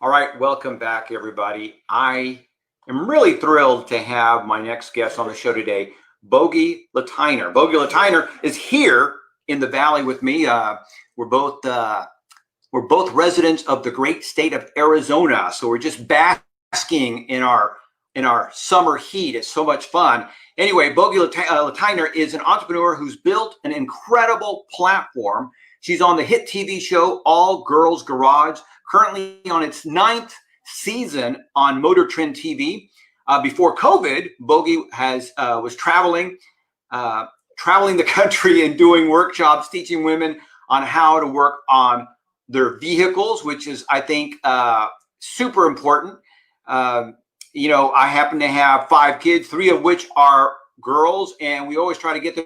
All right, welcome back, everybody. I am really thrilled to have my next guest on the show today, Bogi Lateiner. Bogi Lateiner is here in the Valley with me. We're both residents of the great state of Arizona, so we're just basking in our summer heat. It's so much fun. Anyway, Bogi Lateiner is an entrepreneur who's built an incredible platform. She's on the hit TV show All Girls Garage, currently on its 9th season on MotorTrendTV. Before COVID, Bogi was traveling the country and doing workshops, teaching women on how to work on their vehicles, which is, I think, super important. You know, I happen to have 5 kids, 3 of which are girls, and we always try to get them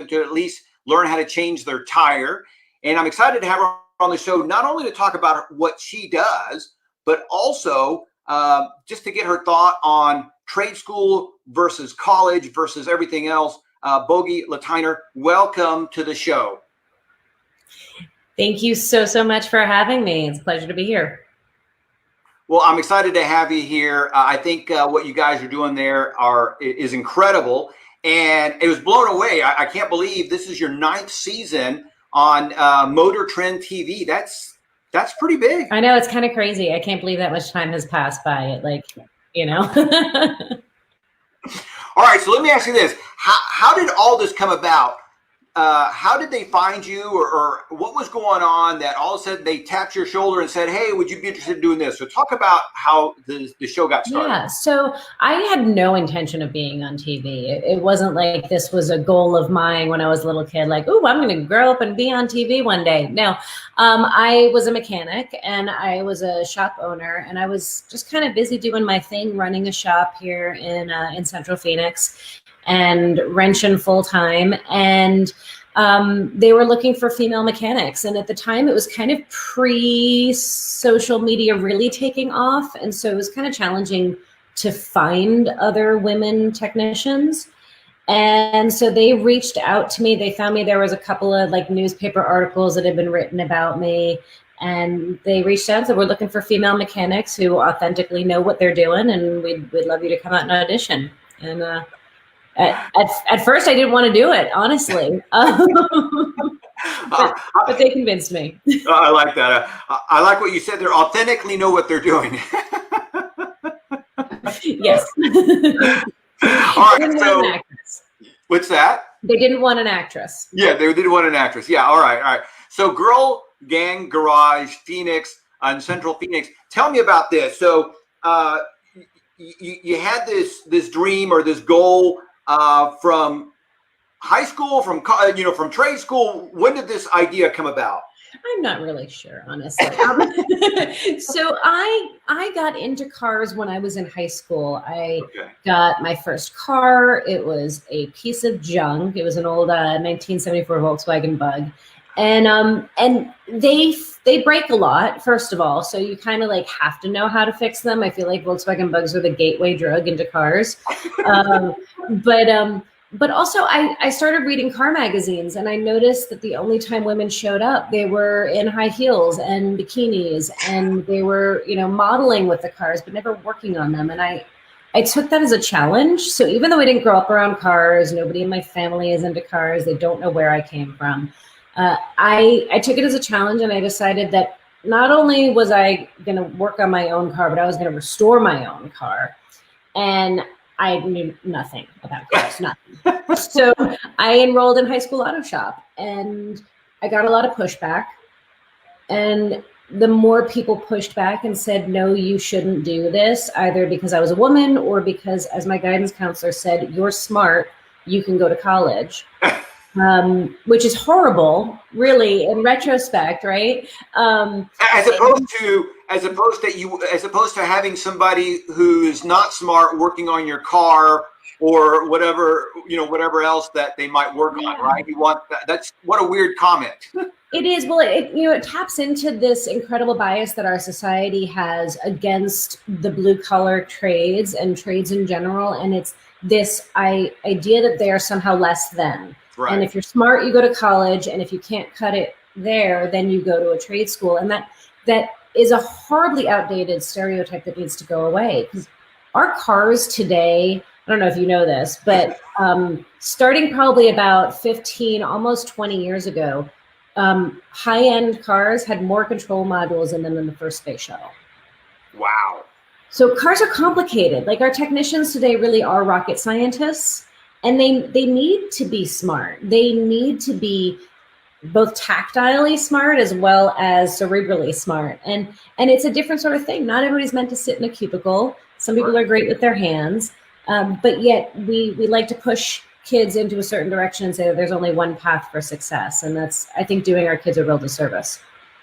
to at least learn how to change their tire. And I'm excited to have her on the show, not only to talk about what she does, but also just to get her thought on trade school versus college versus everything else. Bogi Lateiner, welcome to the show. Thank you so much for having me. It's a pleasure to be here. Well, I'm excited to have you here. I think what you guys are doing there is incredible, and it was blown away. I can't believe this is your 9th season on MotorTrendTV. That's pretty big. I know, it's kind of crazy. I can't believe that much time has passed by. It, like, you know. All right, so let me ask you this: how did all this come about? How did they find you, or what was going on that all of a sudden they tapped your shoulder and said, hey, would you be interested in doing this? So talk about how the show got started. Yeah, so I had no intention of being on TV. It wasn't like this was a goal of mine when I was a little kid, like, oh, I'm going to grow up and be on TV one day. No, I was a mechanic and I was a shop owner, and I was just kind of busy doing my thing, running a shop here in Central Phoenix, and wrenching full time. And they were looking for female mechanics. And at the time it was kind of pre-social media really taking off. And so it was kind of challenging to find other women technicians. And so they reached out to me. They found me. There was a couple of like newspaper articles that had been written about me. And they reached out and said, we're looking for female mechanics who authentically know what they're doing. And we'd love you to come out and audition. And, At first, I didn't want to do it, honestly, but they convinced me. I like that. I like what you said. They authentically know what they're doing. Yes. All right. So, what's that? They didn't want an actress. Yeah, they didn't want an actress. Yeah. All right. So, Girl Gang Garage, Phoenix, in Central Phoenix. Tell me about this. So, you had this dream or this goal. From high school, from trade school. When did this idea come about? I'm not really sure, honestly. So I got into cars when I was in high school. I got my first car. It was a piece of junk. It was an old 1974 Volkswagen Bug. And they break a lot, first of all. So you kind of like have to know how to fix them. I feel like Volkswagen Bugs are the gateway drug into cars. But also I started reading car magazines, and I noticed that the only time women showed up, they were in high heels and bikinis, and they were, modeling with the cars, but never working on them. And I took that as a challenge. So even though I didn't grow up around cars, nobody in my family is into cars, they don't know where I came from. I took it as a challenge, and I decided that not only was I going to work on my own car, but I was going to restore my own car. And I knew nothing about cars, nothing. So I enrolled in high school auto shop, and I got a lot of pushback. And the more people pushed back and said, no, you shouldn't do this, either because I was a woman or because, as my guidance counselor said, you're smart, you can go to college. Which is horrible, really, in retrospect, right? As opposed to having somebody who's not smart working on your car or whatever else that they might work on, right? You want that? That's what a weird comment. It is. Well, it taps into this incredible bias that our society has against the blue collar trades and trades in general, and it's this idea that they are somehow less than. Right. And if you're smart, you go to college, and if you can't cut it there, then you go to a trade school. And that is a horribly outdated stereotype that needs to go away. Because our cars today, I don't know if you know this, but starting probably about 15, almost 20 years ago, high-end cars had more control modules in them than the first space shuttle. Wow. So cars are complicated. Like, our technicians today really are rocket scientists, and they need to be smart. They need to be both tactilely smart as well as cerebrally smart. And it's a different sort of thing. Not everybody's meant to sit in a cubicle. Some people are great with their hands, but yet we like to push kids into a certain direction and say that there's only one path for success. And that's, I think, doing our kids a real disservice.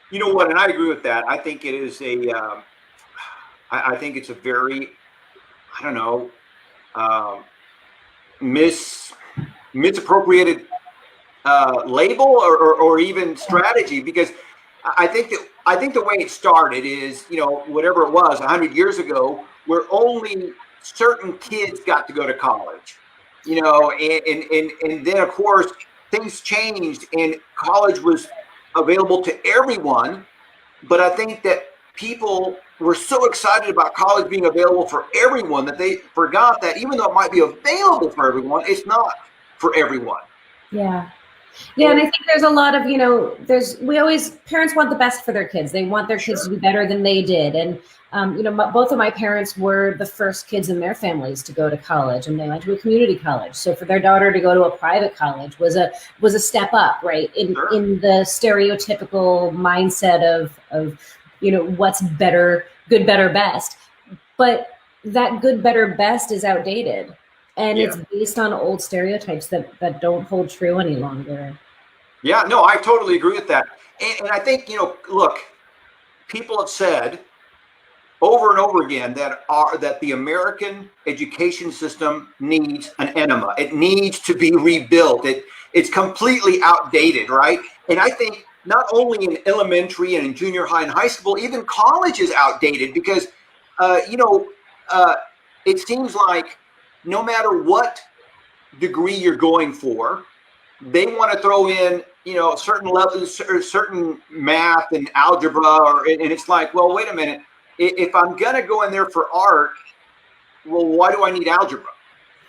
You know what? And I agree with that. I think it is I think it's a very, I don't know, misappropriated label or even strategy, because I think the way it started is, you know, whatever it was 100 years ago, where only certain kids got to go to college, you know, and then of course things changed and college was available to everyone. But I think that people were so excited about college being available for everyone that they forgot that even though it might be available for everyone, it's not for everyone. Yeah. Yeah, and I think there's a lot of, you know, parents want the best for their kids. They want their kids to be better than they did. And, you know, both of my parents were the first kids in their families to go to college, and they went to a community college. So for their daughter to go to a private college was a step up, right? In the stereotypical mindset of, you know, what's better, good, better, best. But that good, better, best is outdated. And it's based on old stereotypes that don't hold true any longer. Yeah, no, I totally agree with that. And I think, you know, look, people have said over and over again that the American education system needs an enema. It needs to be rebuilt. It's completely outdated, right? And I think not only in elementary and in junior high and high school, even college is outdated because, you know, it seems like no matter what degree you're going for, they want to throw in, you know, certain levels or certain math and algebra, and it's like, well, wait a minute. If I'm going to go in there for art, well, why do I need algebra?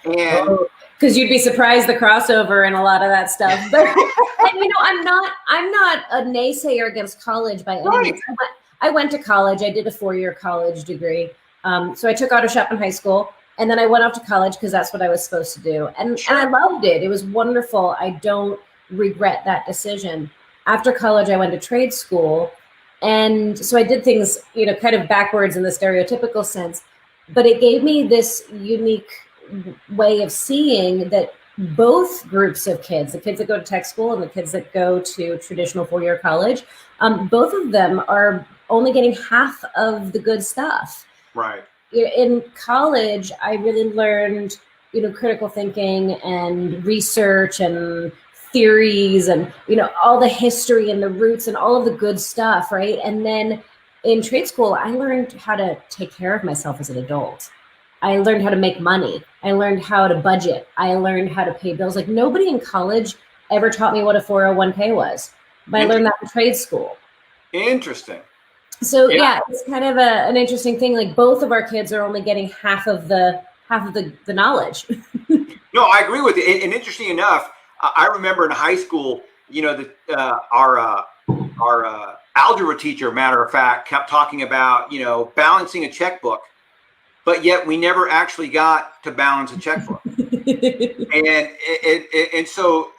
And because you'd be surprised the crossover and a lot of that stuff. But and you know, I'm not a naysayer against college by any means. I went to college. I did a 4-year college degree. So I took auto shop in high school. And then I went off to college because that's what I was supposed to do. And I loved it. It was wonderful. I don't regret that decision. After college, I went to trade school. And so I did things, you know, kind of backwards in the stereotypical sense. But it gave me this unique way of seeing that both groups of kids, the kids that go to tech school and the kids that go to traditional 4-year college, both of them are only getting half of the good stuff. Right. In college, I really learned, you know, critical thinking and research and theories and, you know, all the history and the roots and all of the good stuff, right? And then in trade school, I learned how to take care of myself as an adult. I learned how to make money. I learned how to budget. I learned how to pay bills. Like, nobody in college ever taught me what a 401k was, but I learned that in trade school. Interesting. So yeah, it's kind of an interesting thing. Like, both of our kids are only getting half of the knowledge. No, I agree with you. And interesting enough, I remember in high school, you know, our algebra teacher, matter of fact, kept talking about, you know, balancing a checkbook, but yet we never actually got to balance a checkbook. and so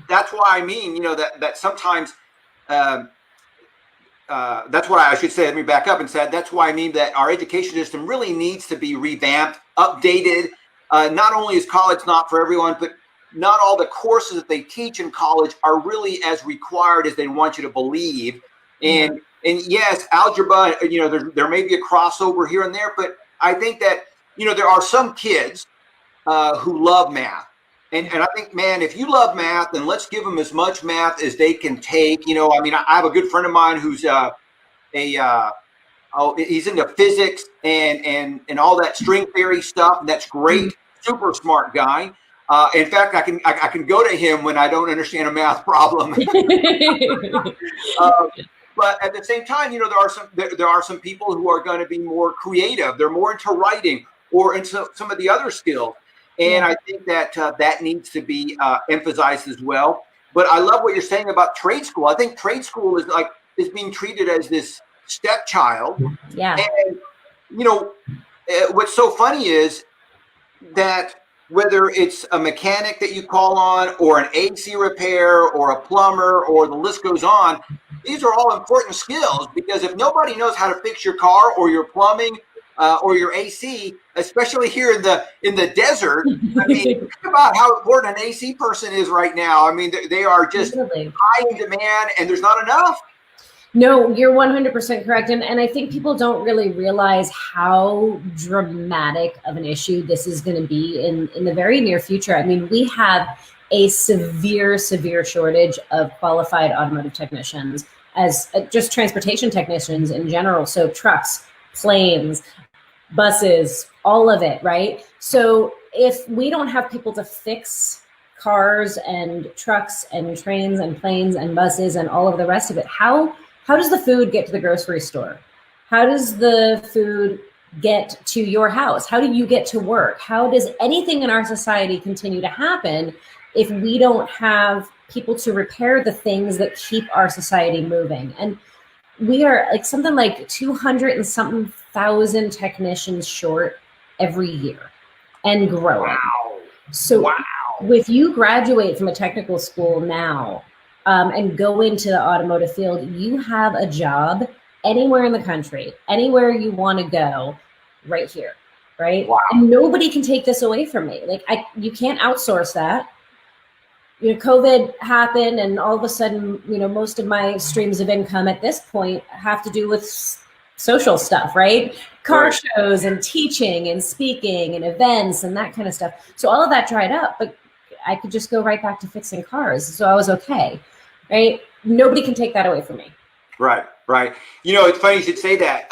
that's why I mean, you know, that sometimes. That's what I should say. Let me back up and say that's why I mean that our education system really needs to be revamped, updated. Not only is college not for everyone, but not all the courses that they teach in college are really as required as they want you to believe. And yes, algebra, you know, there may be a crossover here and there, but I think that, you know, there are some kids who love math. And I think, man, if you love math, then let's give them as much math as they can take. You know, I mean, I have a good friend of mine who's he's into physics and all that string theory stuff. And that's great. Super smart guy. In fact, I can go to him when I don't understand a math problem. But at the same time, you know, there are some people who are going to be more creative. They're more into writing or into some of the other skills. And I think that that needs to be emphasized as well. But I love what you're saying about trade school. I think trade school is being treated as this stepchild. Yeah. And, you know, what's so funny is that whether it's a mechanic that you call on or an AC repair or a plumber or the list goes on, these are all important skills, because if nobody knows how to fix your car or your plumbing or your AC, especially here in the desert, I mean, think about how important an AC person is right now. I mean, they are just high in demand, and there's not enough. No, you're 100% correct. And I think people don't really realize how dramatic of an issue this is going to be in the very near future. I mean, we have a severe shortage of qualified automotive technicians, as just transportation technicians in general. So trucks, planes, buses, all of it, right? So if we don't have people to fix cars and trucks and trains and planes and buses and all of the rest of it, how does the food get to the grocery store? How does the food get to your house? How do you get to work? How does anything in our society continue to happen if we don't have people to repair the things that keep our society moving? And we are like something like 200 and something thousand technicians short every year and growing. Wow. So if you graduate from a technical school now, and go into the automotive field, you have a job anywhere in the country, anywhere you want to go, right here, right? Wow. And nobody can take this away from me. Like you can't outsource that. You know, COVID happened, and all of a sudden, you know, most of my streams of income at this point have to do with social stuff, right? Car shows and teaching and speaking and events and that kind of stuff. So all of that dried up, but I could just go right back to fixing cars. So I was okay. Right? Nobody can take that away from me. Right. You know, it's funny you should say that.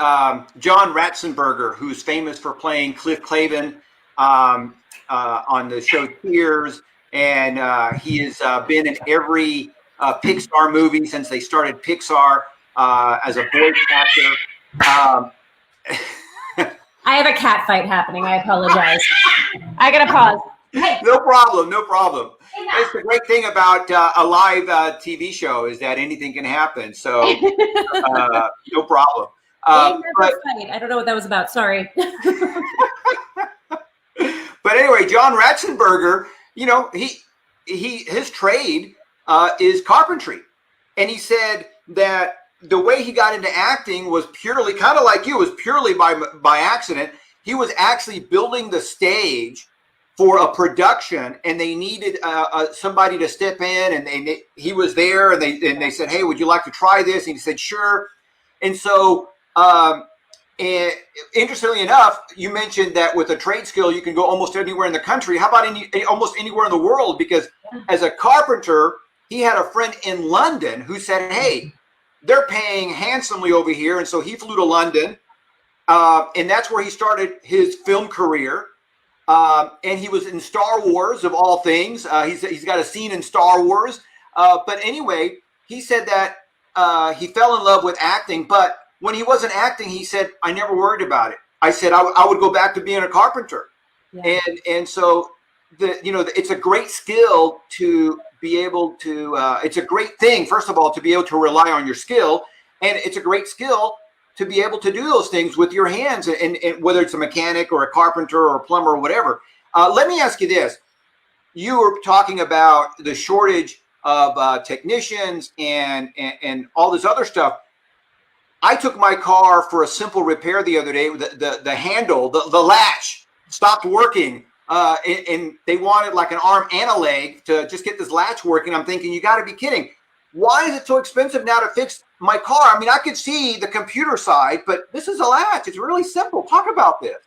John Ratzenberger, who's famous for playing Cliff Clavin on the show Cheers, and he has been in every Pixar movie since they started Pixar as a voice actor. I have a cat fight happening. I apologize. I gotta pause. Hey. No problem. It's the great thing about a live TV show is that anything can happen. So no problem. But I don't know what that was about. Sorry. But anyway, John Ratzenberger, you know, his trade is carpentry, and he said that the way he got into acting was purely, kind of like you, was purely by accident. He was actually building the stage for a production, and they needed somebody to step in, and he was there, and they said, "Hey, would you like to try this?" And he said, "Sure." And so, and interestingly enough, you mentioned that with a trade skill, you can go almost anywhere in the country. How about almost anywhere in the world? Because as a carpenter, he had a friend in London who said, "Hey, they're paying handsomely over here," and so he flew to London, and that's where he started his film career. And he was in Star Wars, of all things. He's got a scene in Star Wars. But anyway, he said that he fell in love with acting. But when he wasn't acting, he said, "I never worried about it. I said I would go back to being a carpenter." Yeah. And so it's a great skill to be able to. It's a great thing, first of all, to be able to rely on your skill, and it's a great skill to be able to do those things with your hands, and whether it's a mechanic or a carpenter or a plumber or whatever. Let me ask you this. You were talking about the shortage of technicians and all this other stuff. I took my car for a simple repair the other day. The handle, the latch stopped working, and they wanted like an arm and a leg to just get this latch working. I'm thinking, you got to be kidding. Why is it so expensive now to fix my car? I mean, I could see the computer side, but this is a latch. It's really simple. Talk about this.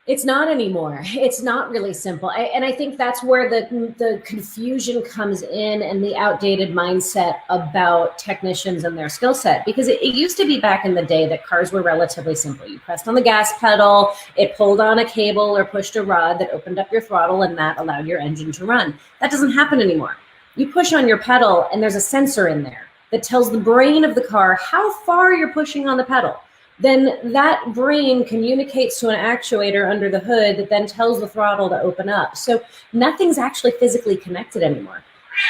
It's not anymore. It's not really simple. And I think that's where the confusion comes in, and the outdated mindset about technicians and their skill set. Because it used to be back in the day that cars were relatively simple. You pressed on the gas pedal, it pulled on a cable or pushed a rod that opened up your throttle, and that allowed your engine to run. That doesn't happen anymore. You push on your pedal and there's a sensor in there. that tells the brain of the car how far you're pushing on the pedal. Then that brain communicates to an actuator under the hood that then tells the throttle to open up. So nothing's actually physically connected anymore.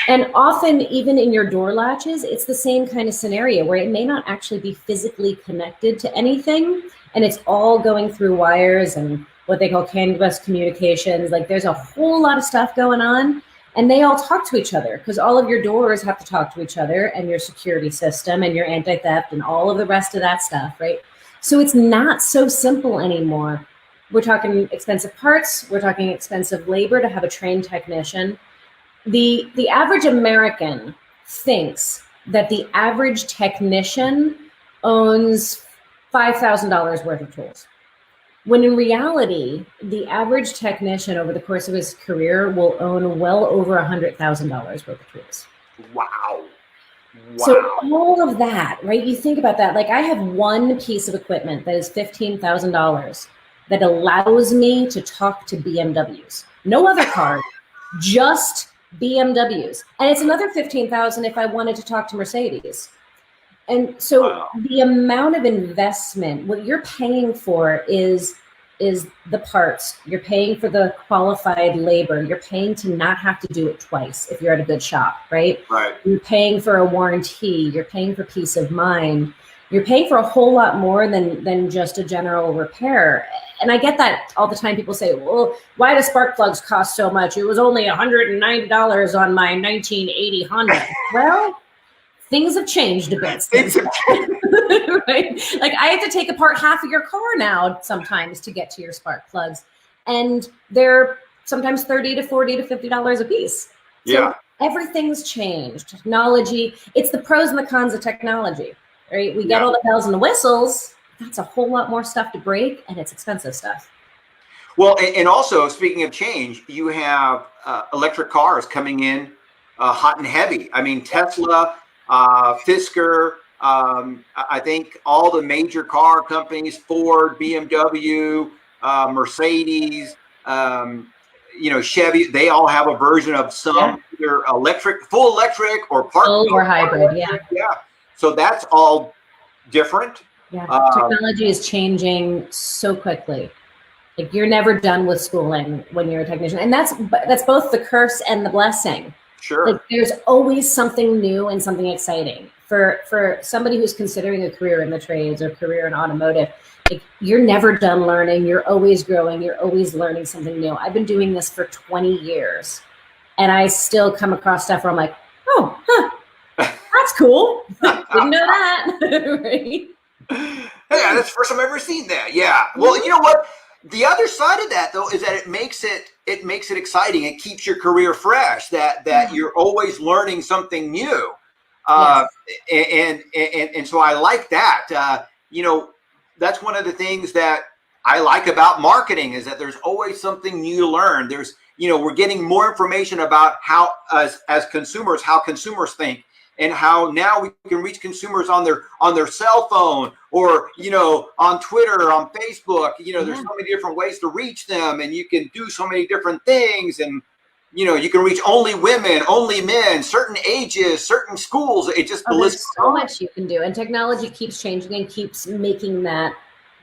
And often, even in your door latches, it's the same kind of scenario where it may not actually be physically connected to anything, and it's all going through wires and what they call CAN bus communications. Like, there's a whole lot of stuff going on, and they all talk to each other because all of your doors have to talk to each other, and your security system and your anti-theft and all of the rest of that stuff, right? So it's not so simple anymore. We're talking expensive parts. We're talking expensive labor to have a trained technician. The average American thinks that the average technician owns $5,000 worth of tools, when in reality, the average technician over the course of his career will own well over $100,000 worth of tools. Wow. So all of that, right? You think about that. Like, I have one piece of equipment that is $15,000 that allows me to talk to BMWs. No other car, just BMWs. And it's another $15,000 if I wanted to talk to Mercedes. And so the amount of investment, what you're paying for is the parts. You're paying for the qualified labor. You're paying to not have to do it twice if you're at a good shop, right? Right. You're paying for a warranty. You're paying for peace of mind. You're paying for a whole lot more than just a general repair. And I get that all the time. People say, well, why do spark plugs cost so much? It was only $190 on my 1980 Honda. Well, things have changed a bit. Right? Like, I have to take apart half of your car now sometimes to get to your spark plugs. And they're sometimes $30 to $40 to $50 a piece. So yeah. Everything's changed. Technology, it's the pros and the cons of technology, right? We get all the bells and the whistles. That's a whole lot more stuff to break, and it's expensive stuff. Well, and also, speaking of change, you have electric cars coming in hot and heavy. I mean, Tesla, Fisker, I think all the major car companies, Ford, BMW, Mercedes, Chevy, they all have a version of some either electric, full electric, or part or hybrid. Yeah. So that's all different. Yeah. Technology is changing so quickly. Like, you're never done with schooling when you're a technician, and that's both the curse and the blessing. Sure. Like, there's always something new and something exciting for somebody who's considering a career in the trades or career in automotive. Like, you're never done learning. You're always growing. You're always learning something new. I've been doing this for 20 years, and I still come across stuff where I'm like, oh, that's cool. Didn't know that. Right? Yeah, that's the first time I've ever seen that. Yeah. Well, you know what? The other side of that, though, is that it makes it exciting. It keeps your career fresh. That you're always learning something new. And so I like that. That's one of the things that I like about marketing, is that there's always something new to learn. There's, we're getting more information about how, as consumers, how consumers think, and how now we can reach consumers on their cell phone, or on Twitter, on Facebook. There's so many different ways to reach them, and you can do so many different things. And you can reach only women, only men, certain ages, certain schools. It just there's so much you can do, and technology keeps changing and keeps making that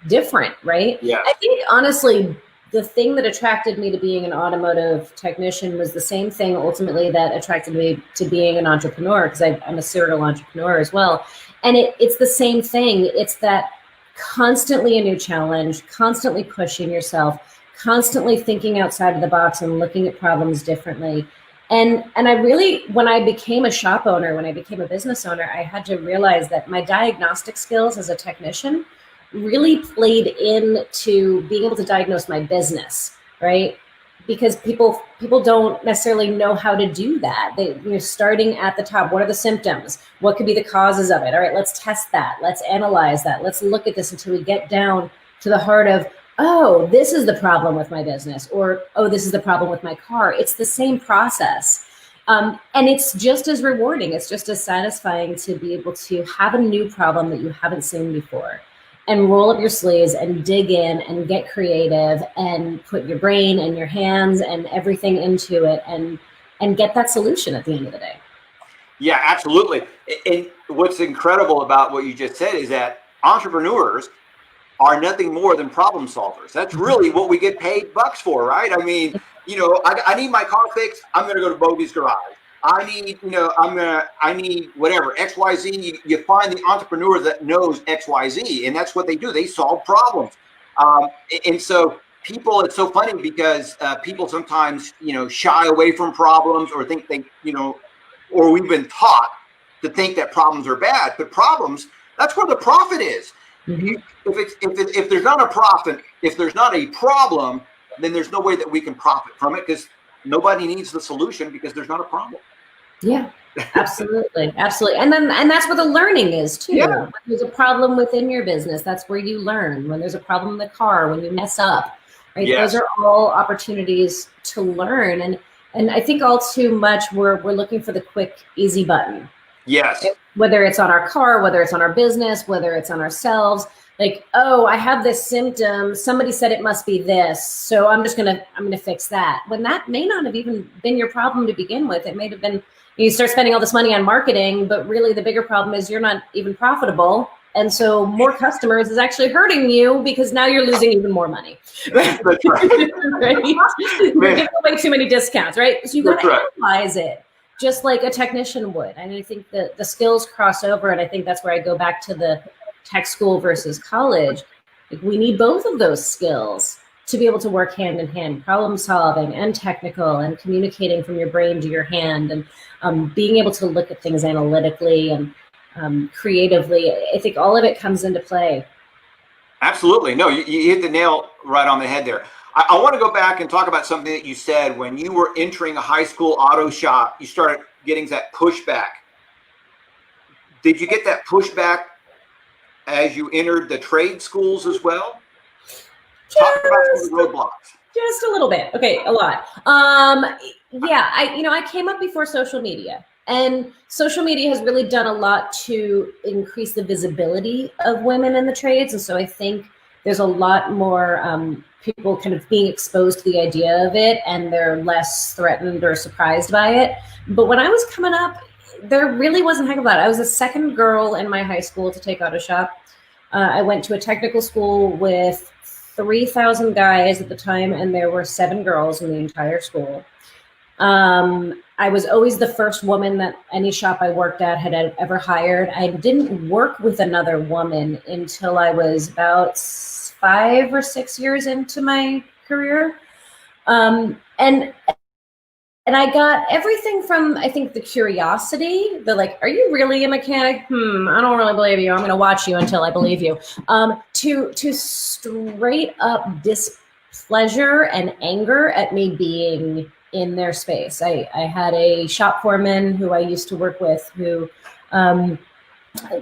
different, right? Yeah. I think, honestly, the thing that attracted me to being an automotive technician was the same thing ultimately that attracted me to being an entrepreneur, because I'm a serial entrepreneur as well. And it's the same thing. It's that constantly a new challenge, constantly pushing yourself, constantly thinking outside of the box and looking at problems differently. And I really, when I became a shop owner, when I became a business owner, I had to realize that my diagnostic skills as a technician really played into being able to diagnose my business, right? Because people don't necessarily know how to do that. You're starting at the top. What are the symptoms? What could be the causes of it? All right, let's test that. Let's analyze that. Let's look at this until we get down to the heart of, oh, this is the problem with my business, or, oh, this is the problem with my car. It's the same process. And it's just as rewarding. It's just as satisfying to be able to have a new problem that you haven't seen before, and roll up your sleeves and dig in and get creative and put your brain and your hands and everything into it and get that solution at the end of the day. Yeah, absolutely. And what's incredible about what you just said is that entrepreneurs are nothing more than problem solvers. That's really what we get paid bucks for, right? I mean, I need my car fixed. I'm going to go to Bogi's garage. I need, I need whatever, XYZ. You find the entrepreneur that knows XYZ, and that's what they do. They solve problems. And so people, it's so funny because people sometimes, shy away from problems or think or we've been taught to think that problems are bad, but problems, that's where the profit is. Mm-hmm. If there's not a profit, if there's not a problem, then there's no way that we can profit from it because nobody needs the solution because there's not a problem. Yeah, absolutely. Absolutely. And that's where the learning is too. Yeah. When there's a problem within your business, that's where you learn. When there's a problem in the car, when you mess up, right? Yes. Those are all opportunities to learn. And I think all too much we're looking for the quick, easy button. Yes. Whether it's on our car, whether it's on our business, whether it's on ourselves, like, oh, I have this symptom. Somebody said it must be this. So I'm gonna fix that. When that may not have even been your problem to begin with. It may have been, you start spending all this money on marketing, but really the bigger problem is you're not even profitable. And so more customers is actually hurting you because now you're losing even more money. That's right. Right? You're giving away too many discounts, right? So you got to analyze it just like a technician would. And I think that the skills cross over. And I think that's where I go back to the tech school versus college. Like, we need both of those skills to be able to work hand in hand, problem solving and technical and communicating from your brain to your hand and being able to look at things analytically and creatively. I think all of it comes into play. Absolutely. No, you hit the nail right on the head there. I want to go back and talk about something that you said when you were entering a high school auto shop. You started getting that pushback. Did you get that as you entered the trade schools as well? Talk about some of the roadblocks. Just a little bit. Okay, a lot. Yeah, I came up before social media. And social media has really done a lot to increase the visibility of women in the trades. And so I think there's a lot more people kind of being exposed to the idea of it, and they're less threatened or surprised by it. But when I was coming up, there really wasn't a heck of a lot. I was the second girl in my high school to take auto shop. I went to a technical school with 3,000 guys at the time, and there were 7 girls in the entire school. I was always the first woman that any shop I worked at had ever hired. I didn't work with another woman until I was about 5 or 6 years into my career. And I got everything from, I think, the curiosity, the like, are you really a mechanic? I don't really believe you. I'm going to watch you until I believe you. To straight up displeasure and anger at me being in their space. I had a shop foreman who I used to work with who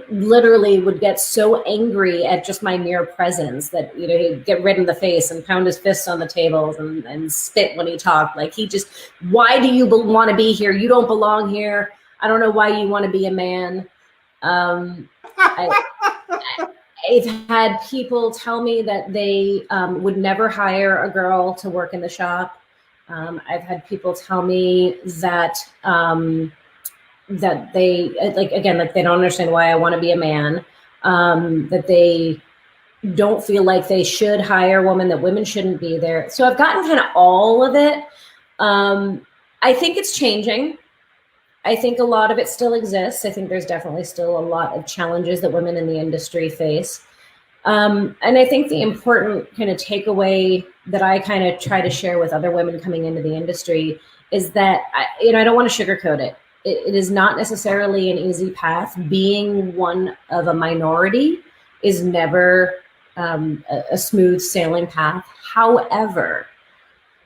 literally would get so angry at just my mere presence that, he'd get red in the face and pound his fists on the tables and spit when he talked. Like, why do you want to be here? You don't belong here. I don't know why you want to be a man. I've had people tell me that they would never hire a girl to work in the shop. I've had people tell me that that they they don't understand why I want to be a man, that they don't feel like they should hire a woman, that women shouldn't be there. So I've gotten kind of all of it. I think it's changing. I think a lot of it still exists. I think there's definitely still a lot of challenges that women in the industry face. And I think the important kind of takeaway that I kind of try to share with other women coming into the industry is that, I don't want to sugarcoat it. It is not necessarily an easy path. Being one of a minority is never a smooth sailing path. However,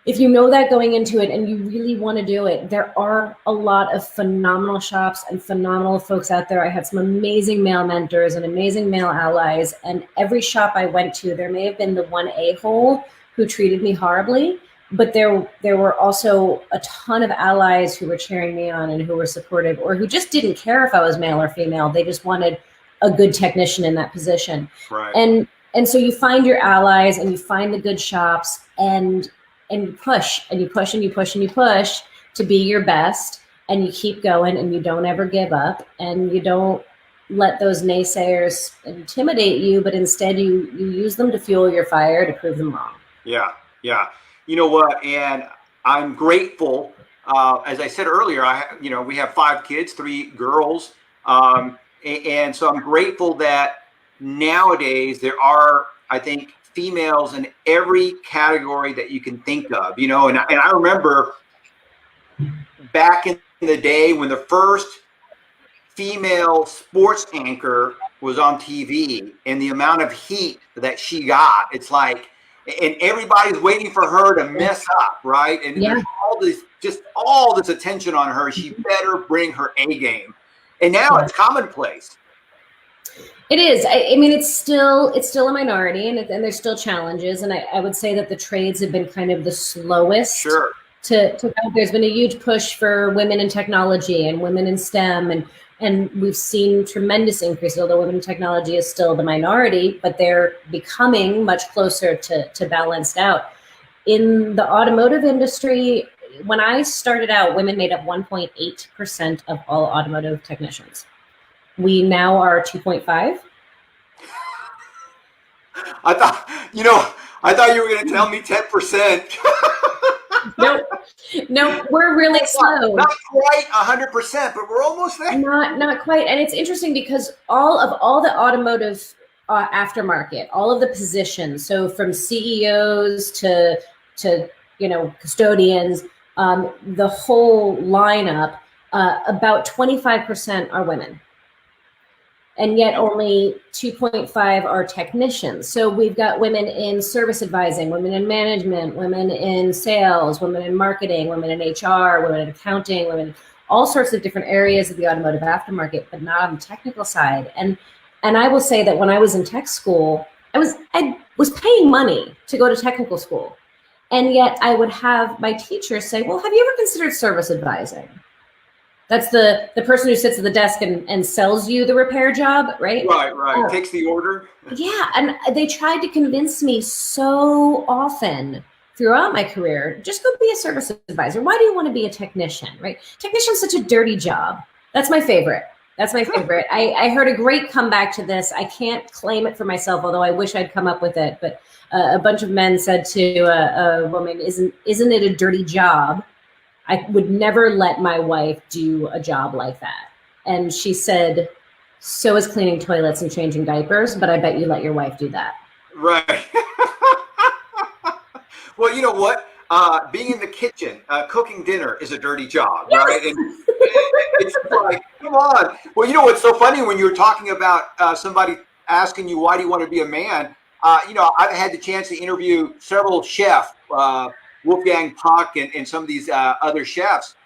if you know that going into it and you really want to do it, there are a lot of phenomenal shops and phenomenal folks out there. I had some amazing male mentors and amazing male allies. And every shop I went to, there may have been the one a-hole who treated me horribly, but there were also a ton of allies who were cheering me on and who were supportive, or who just didn't care if I was male or female. They just wanted a good technician in that position. Right. And so you find your allies and you find the good shops and you push and you push and you push and you push to be your best. and you keep going and you don't ever give up and you don't let those naysayers intimidate you, but instead you use them to fuel your fire to prove them wrong. Yeah, yeah. You know what? And I'm grateful. As I said earlier, we have 5 kids, 3 girls, and so I'm grateful that nowadays there are, I think, females in every category that you can think of. And I remember back in the day when the first female sports anchor was on TV and the amount of heat that she got, it's like, and everybody's waiting for her to mess up, right? And there's all this attention on her. She better bring her A game. And now it's commonplace. It is. I mean, it's still a minority, and there's still challenges. And I would say that the trades have been kind of the slowest. Sure. There's been a huge push for women in technology and women in STEM, and we've seen tremendous increase, although women in technology is still the minority, but they're becoming much closer to balanced out. In the automotive industry, when I started out, women made up 1.8% of all automotive technicians. We now are 2.5. I thought you were going to tell me 10%. Nope, we're really slow. Not quite 100%, but we're almost there. Not quite. And it's interesting because all the automotive aftermarket, all of the positions, so from CEOs to custodians, the whole lineup, about 25% are women. And yet only 2.5 are technicians. So we've got women in service advising, women in management, women in sales, women in marketing, women in HR, women in accounting, women in all sorts of different areas of the automotive aftermarket, but not on the technical side. And I will say that when I was in tech school, I was paying money to go to technical school. And yet I would have my teachers say, well, have you ever considered service advising? That's the person who sits at the desk and sells you the repair job, right? Right. Takes the order. Yeah, and they tried to convince me so often throughout my career, just go be a service advisor. Why do you want to be a technician, right? Technician's such a dirty job. That's my favorite. I heard a great comeback to this. I can't claim it for myself, although I wish I'd come up with it. But a bunch of men said to a woman, isn't it a dirty job? I would never let my wife do a job like that. And she said, so is cleaning toilets and changing diapers, but I bet you let your wife do that. Right. Well, you know what? Being in the kitchen, cooking dinner is a dirty job, right? And it's like, come on. Well, you know what's so funny when you were talking about somebody asking you, why do you want to be a man? I've had the chance to interview several chefs, Wolfgang Puck and some of these other chefs.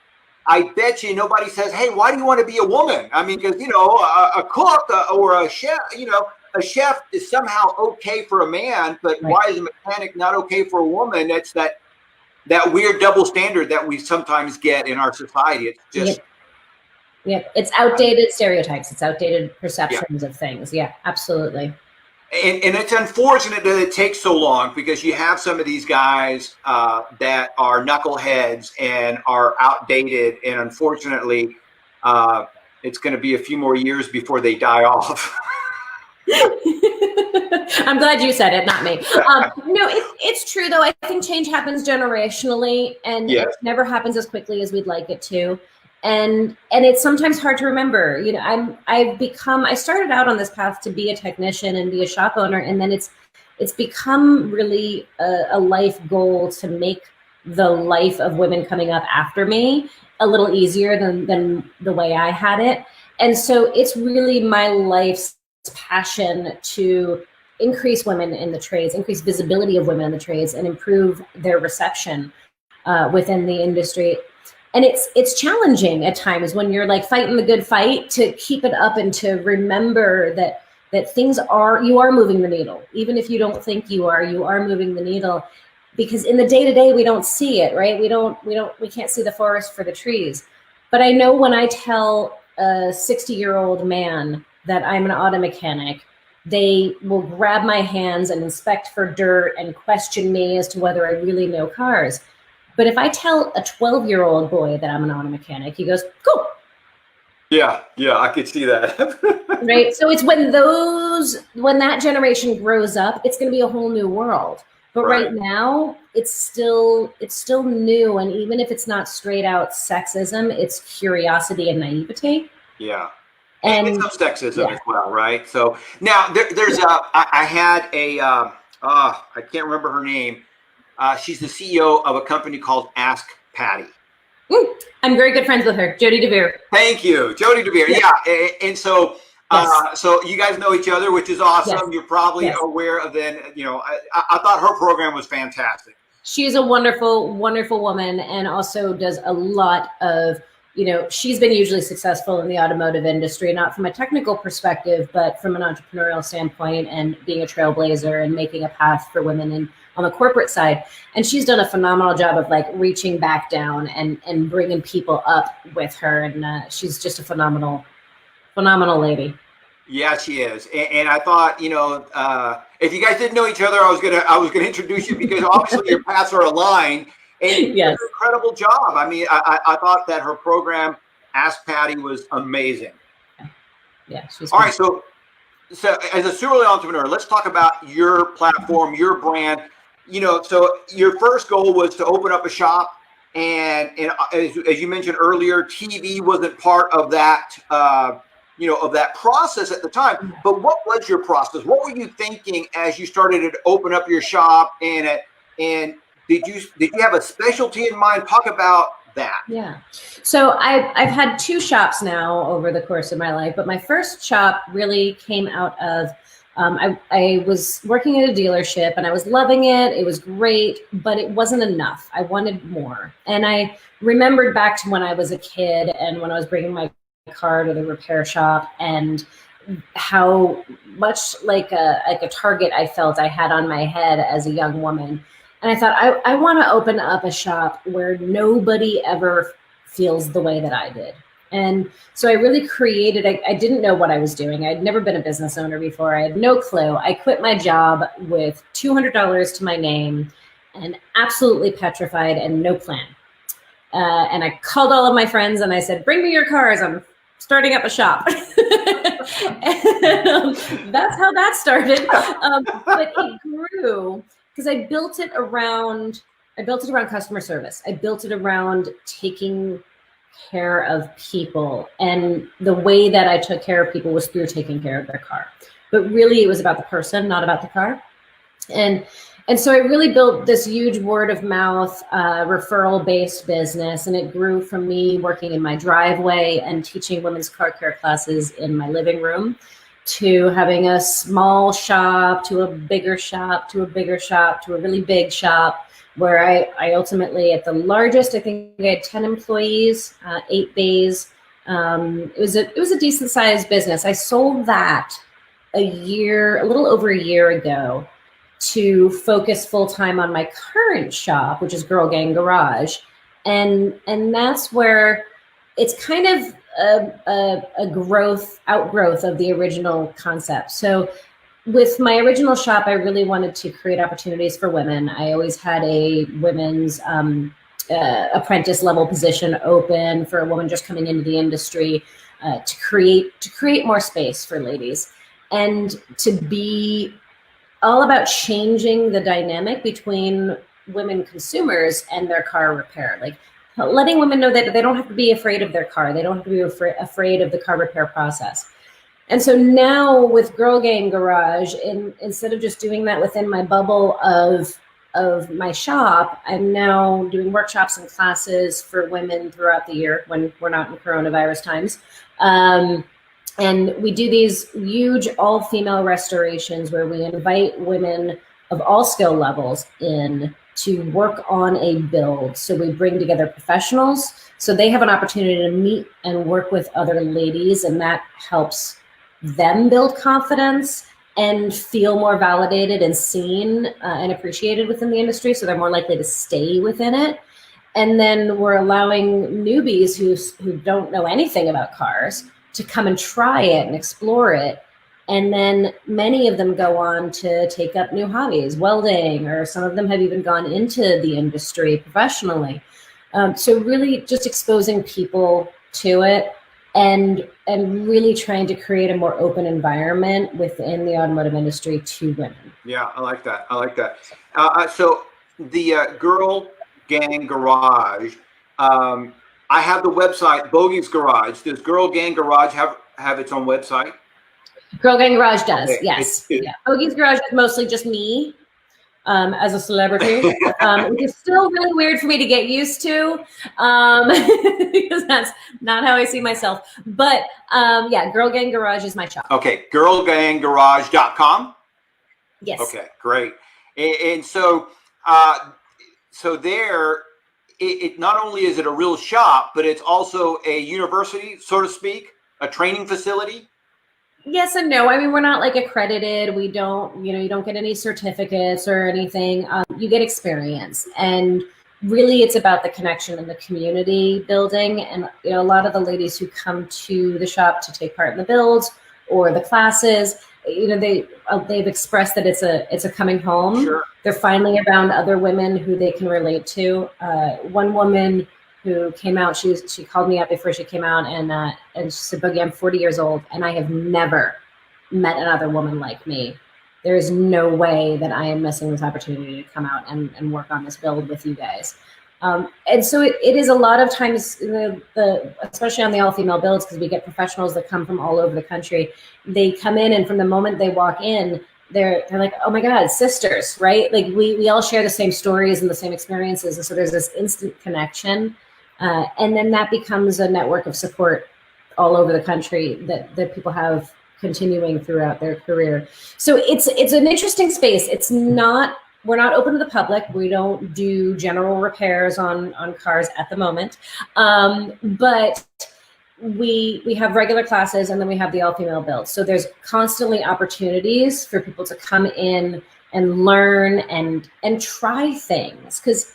I bet you nobody says, hey, why do you want to be a woman? I mean, because, a cook or a chef, a chef is somehow okay for a man, but why is a mechanic not okay for a woman? That's that weird double standard that we sometimes get in our society. It's just. Yep. It's outdated stereotypes. It's outdated perceptions of things. Yeah, absolutely. And it's unfortunate that it takes so long because you have some of these guys that are knuckleheads and are outdated. And unfortunately, it's going to be a few more years before they die off. I'm glad you said it, not me. No, it's true, though. I think change happens generationally, and it never happens as quickly as we'd like it to. And it's sometimes hard to remember. I started out on this path to be a technician and be a shop owner, and then it's become really a life goal to make the life of women coming up after me a little easier than the way I had it. And so it's really my life's passion to increase women in the trades, increase visibility of women in the trades, and improve their reception within the industry. And it's challenging at times when you're like fighting the good fight to keep it up and to remember that you are moving the needle. Even if you don't think you are moving the needle, because in the day-to-day we don't see it, right? We can't see the forest for the trees. But I know when I tell a 60-year-old man that I'm an auto mechanic, they will grab my hands and inspect for dirt and question me as to whether I really know cars. But if I tell a 12-year-old boy that I'm an auto mechanic, he goes, cool. Yeah, I could see that. Right. So it's when that generation grows up, it's going to be a whole new world. But right now, it's still new. And even if it's not straight out sexism, it's curiosity and naivete. Yeah. And some sexism as well, right? So now there's I had a I can't remember her name. She's the CEO of a company called Ask Patty. I'm very good friends with her, Jody DeVere. Thank you, Jody DeVere. Yeah, and so so you guys know each other, which is awesome. Yes. You're probably aware of then. You know, I thought her program was fantastic. She's a wonderful, wonderful woman, and also does a lot of, you know, she's been hugely successful in the automotive industry, not from a technical perspective, but from an entrepreneurial standpoint, and being a trailblazer and making a path for women on the corporate side. And she's done a phenomenal job of like reaching back down and bringing people up with her. And she's just a phenomenal lady. Yeah, she is. And I thought, you know, if you guys didn't know each other, I was gonna introduce you, because obviously your paths are aligned. And you did an incredible job. I mean, I thought that her program, Ask Patty, was amazing. Yeah, she's all right. So as a serial entrepreneur, let's talk about your platform, your brand. You know, so your first goal was to open up a shop, and as you mentioned earlier, TV wasn't part of that. You know, of that process at the time. But what was your process? What were you thinking as you started to open up your shop? And did you have a specialty in mind? Talk about that. Yeah. So I've had two shops now over the course of my life, but my first shop really came out of I was working at a dealership and I was loving it. It was great, but it wasn't enough. I wanted more. And I remembered back to when I was a kid and when I was bringing my car to the repair shop, and how much like a target I felt I had on my head as a young woman. And I thought, I want to open up a shop where nobody ever feels the way that I did. And so I really created, I didn't know what I was doing. I'd never been a business owner before. I had no clue. I quit my job with $200 to my name and absolutely petrified and no plan. And I called all of my friends and I said, bring me your cars. I'm starting up a shop. And, that's how that started. But it grew because I built it around customer service. I built it around taking care of people. And the way that I took care of people was through taking care of their car. But really it was about the person, not about the car. And so I really built this huge word of mouth, referral-based business, and it grew from me working in my driveway and teaching women's car care classes in my living room, to having a small shop, to a bigger shop, to a bigger shop, to a really big shop, where I ultimately, at the largest, I think I had 10 employees, 8 bays. It was a decent sized business. I sold that a little over a year ago, to focus full time on my current shop, which is Girl Gang Garage. And that's where it's kind of a outgrowth of the original concept. So with my original shop, I really wanted to create opportunities for women. I always had a women's apprentice level position open for a woman just coming into the industry, to create more space for ladies, and to be all about changing the dynamic between women consumers and their car repair. Like letting women know that they don't have to be afraid of their car. They don't have to be afraid of the car repair process. And so now with Girl Gang Garage, instead of just doing that within my bubble of my shop, I'm now doing workshops and classes for women throughout the year when we're not in coronavirus times. And we do these huge all-female restorations where we invite women of all skill levels in to work on a build. So we bring together professionals so they have an opportunity to meet and work with other ladies, and that helps them build confidence and feel more validated and seen and appreciated within the industry, so they're more likely to stay within it. And then we're allowing newbies who don't know anything about cars to come and try it and explore it And then many of them go on to take up new hobbies, welding, or some of them have even gone into the industry professionally. So really just exposing people to it and really trying to create a more open environment within the automotive industry to women. Yeah, I like that. I like that. So the Girl Gang Garage, I have the website Bogi's Garage. Does Girl Gang Garage have its own website? Girl Gang Garage does, Okay. yes. Yeah. Bogi's Garage is mostly just me as a celebrity, which is still really weird for me to get used to because that's not how I see myself. But yeah, Girl Gang Garage is my shop. Okay, girlganggarage.com? Yes. Okay, great. And so, so there, it not only is it a real shop, but it's also a university, so to speak, a training facility. Yes and no. I mean, we're not like accredited. We don't, you don't get any certificates or anything. You get experience, and really it's about the connection and the community building. And, a lot of the ladies who come to the shop to take part in the builds or the classes, they've expressed that it's a coming home. Sure. They're finally around other women who they can relate to. One woman who came out, she called me up before she came out, and she said, Bogi, I'm 40 years old and I have never met another woman like me. There is no way that I am missing this opportunity to come out and work on this build with you guys. And so it is a lot of times, especially on the all-female builds, because we get professionals that come from all over the country. They come in, and from the moment they walk in, they're like, oh my God, sisters, right? Like we all share the same stories and the same experiences. And so there's this instant connection. And then that becomes a network of support all over the country that people have continuing throughout their career. So it's an interesting space. We're not open to the public. We don't do general repairs on cars at the moment. But we have regular classes, and then we have the all-female build. So there's constantly opportunities for people to come in and learn and try things. Because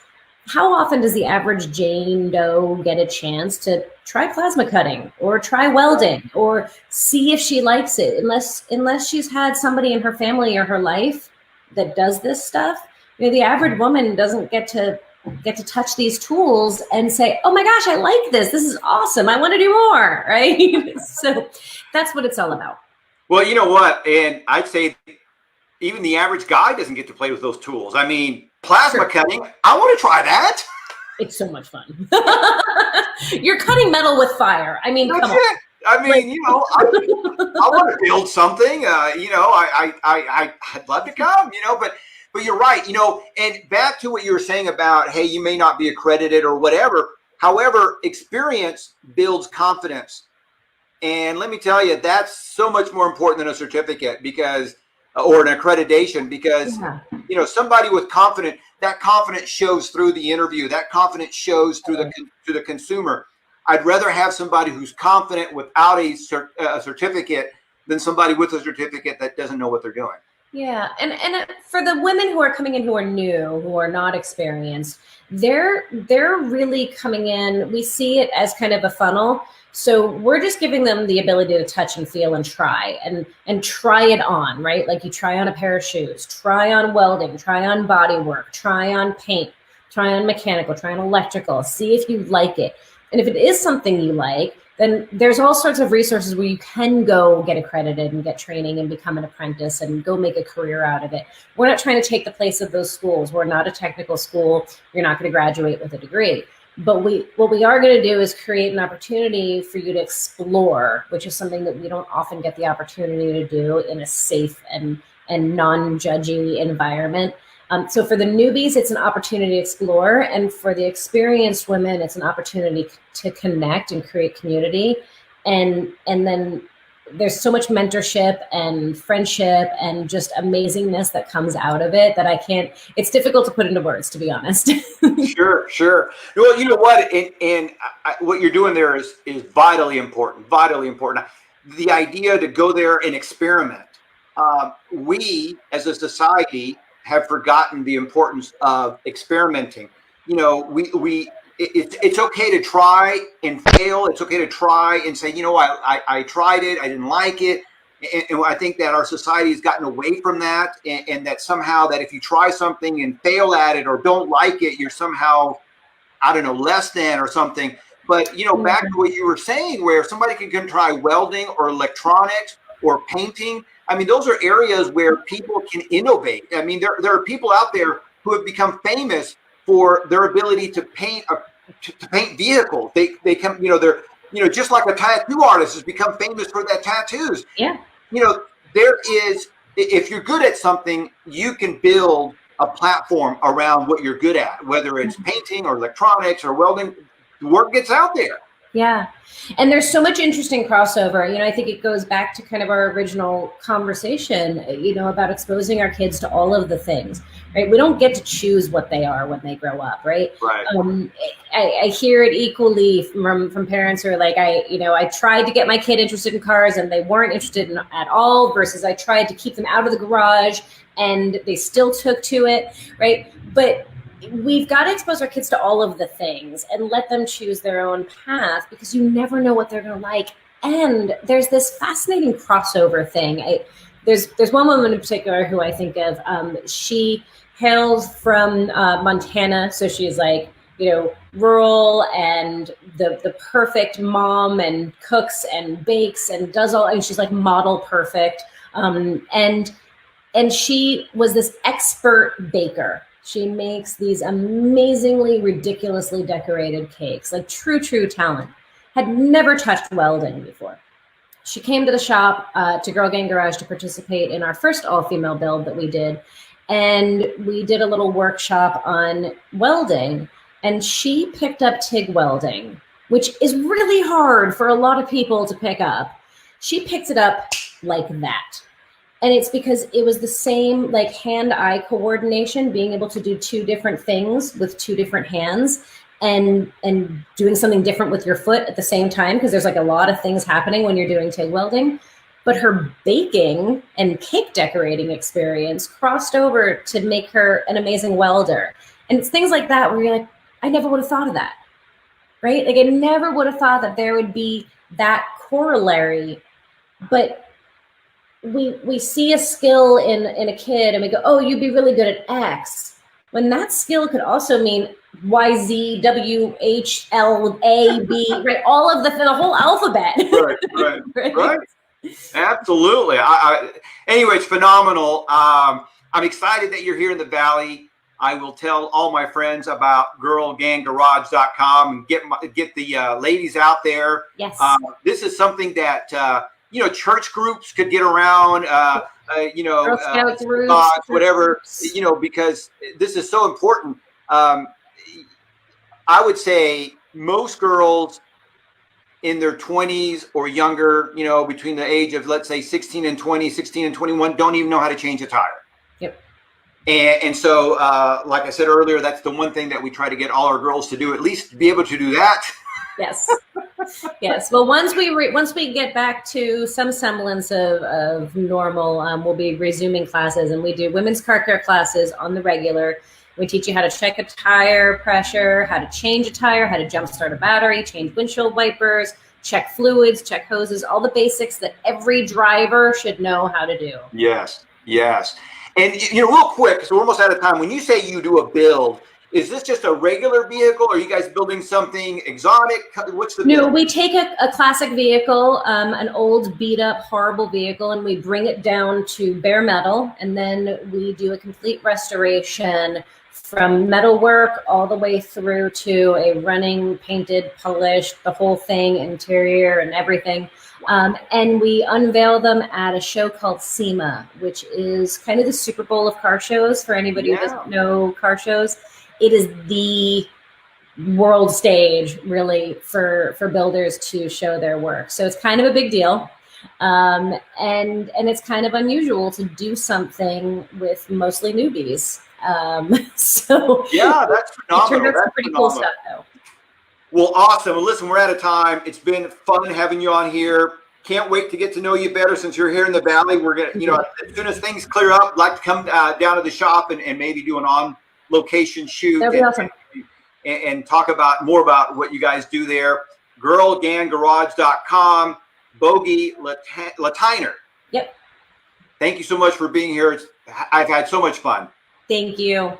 how often does the average Jane Doe get a chance to try plasma cutting or try welding or see if she likes it? Unless she's had somebody in her family or her life that does this stuff, the average woman doesn't get to touch these tools and say, oh my gosh, I like this. This is awesome. I want to do more, right? So that's what it's all about. Well, you know what? And I'd say even the average guy doesn't get to play with those tools. I mean, plasma cutting, I want to try that. It's so much fun. You're cutting metal with fire. I mean, That's come on. it. I mean, I want to build something. I'd love to come, but you're right, and back to what you were saying about, hey, you may not be accredited or whatever. However, experience builds confidence. And let me tell you, that's so much more important than a certificate or an accreditation, because, somebody with confidence, that confidence shows through the interview. That confidence shows through the consumer. I'd rather have somebody who's confident without a certificate than somebody with a certificate that doesn't know what they're doing. Yeah, and for the women who are coming in who are new, who are not experienced, they're really coming in. We see it as kind of a funnel. So we're just giving them the ability to touch and feel and try and try it on, right? Like you try on a pair of shoes, try on welding, try on body work, try on paint, try on mechanical, try on electrical, see if you like it. And if it is something you like, then there's all sorts of resources where you can go get accredited and get training and become an apprentice and go make a career out of it. We're not trying to take the place of those schools. We're not a technical school. You're not going to graduate with a degree. But what we are going to do is create an opportunity for you to explore, which is something that we don't often get the opportunity to do in a safe and non-judgy environment. So for the newbies, it's an opportunity to explore. And for the experienced women, it's an opportunity to connect and create community. And then there's so much mentorship and friendship and just amazingness that comes out of it that it's difficult to put into words, to be honest. Sure. Well, you know what? And what you're doing there is vitally important. The idea to go there and experiment. We as a society have forgotten the importance of experimenting. It's okay to try and fail. It's okay to try and say, I tried it, I didn't like it. And I think that our society has gotten away from that, and that somehow that if you try something and fail at it or don't like it, you're somehow, I don't know, less than or something. But, you know, back to what you were saying, where somebody can try welding or electronics or painting. I mean, those are areas where people can innovate. I mean, there are people out there who have become famous for their ability to paint to paint vehicles. They come, you know, they're, you know, just like a tattoo artist has become famous for their tattoos. Yeah. You know, there is, if you're good at something, you can build a platform around what you're good at, whether it's painting or electronics or welding. The work gets out there. Yeah. And there's so much interesting crossover. You know, I think it goes back to kind of our original conversation, you know, about exposing our kids to all of the things, right? We don't get to choose what they are when they grow up, right? Right. I hear it equally from parents who are like, I tried to get my kid interested in cars and they weren't interested in at all, versus I tried to keep them out of the garage and they still took to it, right? But we've got to expose our kids to all of the things and let them choose their own path, because you never know what they're going to like. And there's this fascinating crossover thing. There's one woman in particular who I think of. She hails from Montana, so she's like, you know, rural and the perfect mom, and cooks and bakes and does all, and she's like model perfect. And she was this expert baker. She makes these amazingly, ridiculously decorated cakes, like true talent. Had never touched welding before. She came to the shop, to Girl Gang Garage, to participate in our first all-female build that we did. And we did a little workshop on welding. And she picked up TIG welding, which is really hard for a lot of people to pick up. She picked it up like that. And it's because it was the same, like, hand-eye coordination, being able to do two different things with two different hands, and doing something different with your foot at the same time, because there's like a lot of things happening when you're doing TIG welding. But her baking and cake decorating experience crossed over to make her an amazing welder. And it's things like that where you're like, I never would have thought of that, right? Like, I never would have thought that there would be that corollary. But we see a skill in a kid and we go, oh, you'd be really good at X, when that skill could also mean Y, Z, W, H, L, A, B, right? All of the whole alphabet. Right. Absolutely. Anyway, it's phenomenal. I'm excited that you're here in the Valley. I will tell all my friends about girlganggarage.com and get the ladies out there. Yes. This is something that, you know, church groups could get around, you know, Girl Scout groups, whatever, you know, because this is so important. I would say most girls in their 20s or younger, you know, between the age of, let's say, 16 and 20, 16 and 21, don't even know how to change a tire. Yep. And so, like I said earlier, that's the one thing that we try to get all our girls to do, at least be able to do that. Yes. Yes. Well, once we get back to some semblance of normal, we'll be resuming classes, and we do women's car care classes on the regular. We teach you how to check a tire pressure, how to change a tire, how to jumpstart a battery, change windshield wipers, check fluids, check hoses, all the basics that every driver should know how to do. Yes. And, you know, real quick, so we're almost out of time. When you say you do a build, is this just a regular vehicle? Or are you guys building something exotic? What's the No, we take a classic vehicle, an old beat up, horrible vehicle, and we bring it down to bare metal. And then we do a complete restoration from metal work all the way through to a running, painted, polished, the whole thing, interior and everything. And we unveil them at a show called SEMA, which is kind of the Super Bowl of car shows for anybody who doesn't know car shows. It is the world stage, really, for builders to show their work. So it's kind of a big deal. And it's kind of unusual to do something with mostly newbies. So yeah, that's phenomenal. It turned out some pretty cool stuff, though. Well, awesome. Well, listen, we're out of time. It's been fun having you on here. Can't wait to get to know you better since you're here in the Valley. We're going to, you know, as soon as things clear up, I'd like to come down to the shop and maybe do an on-location shoot. That'd be awesome. And talk more about what you guys do there. Girlganggarage.com, Bogi Lateiner. Yep. Thank you so much for being here. I've had so much fun. Thank you.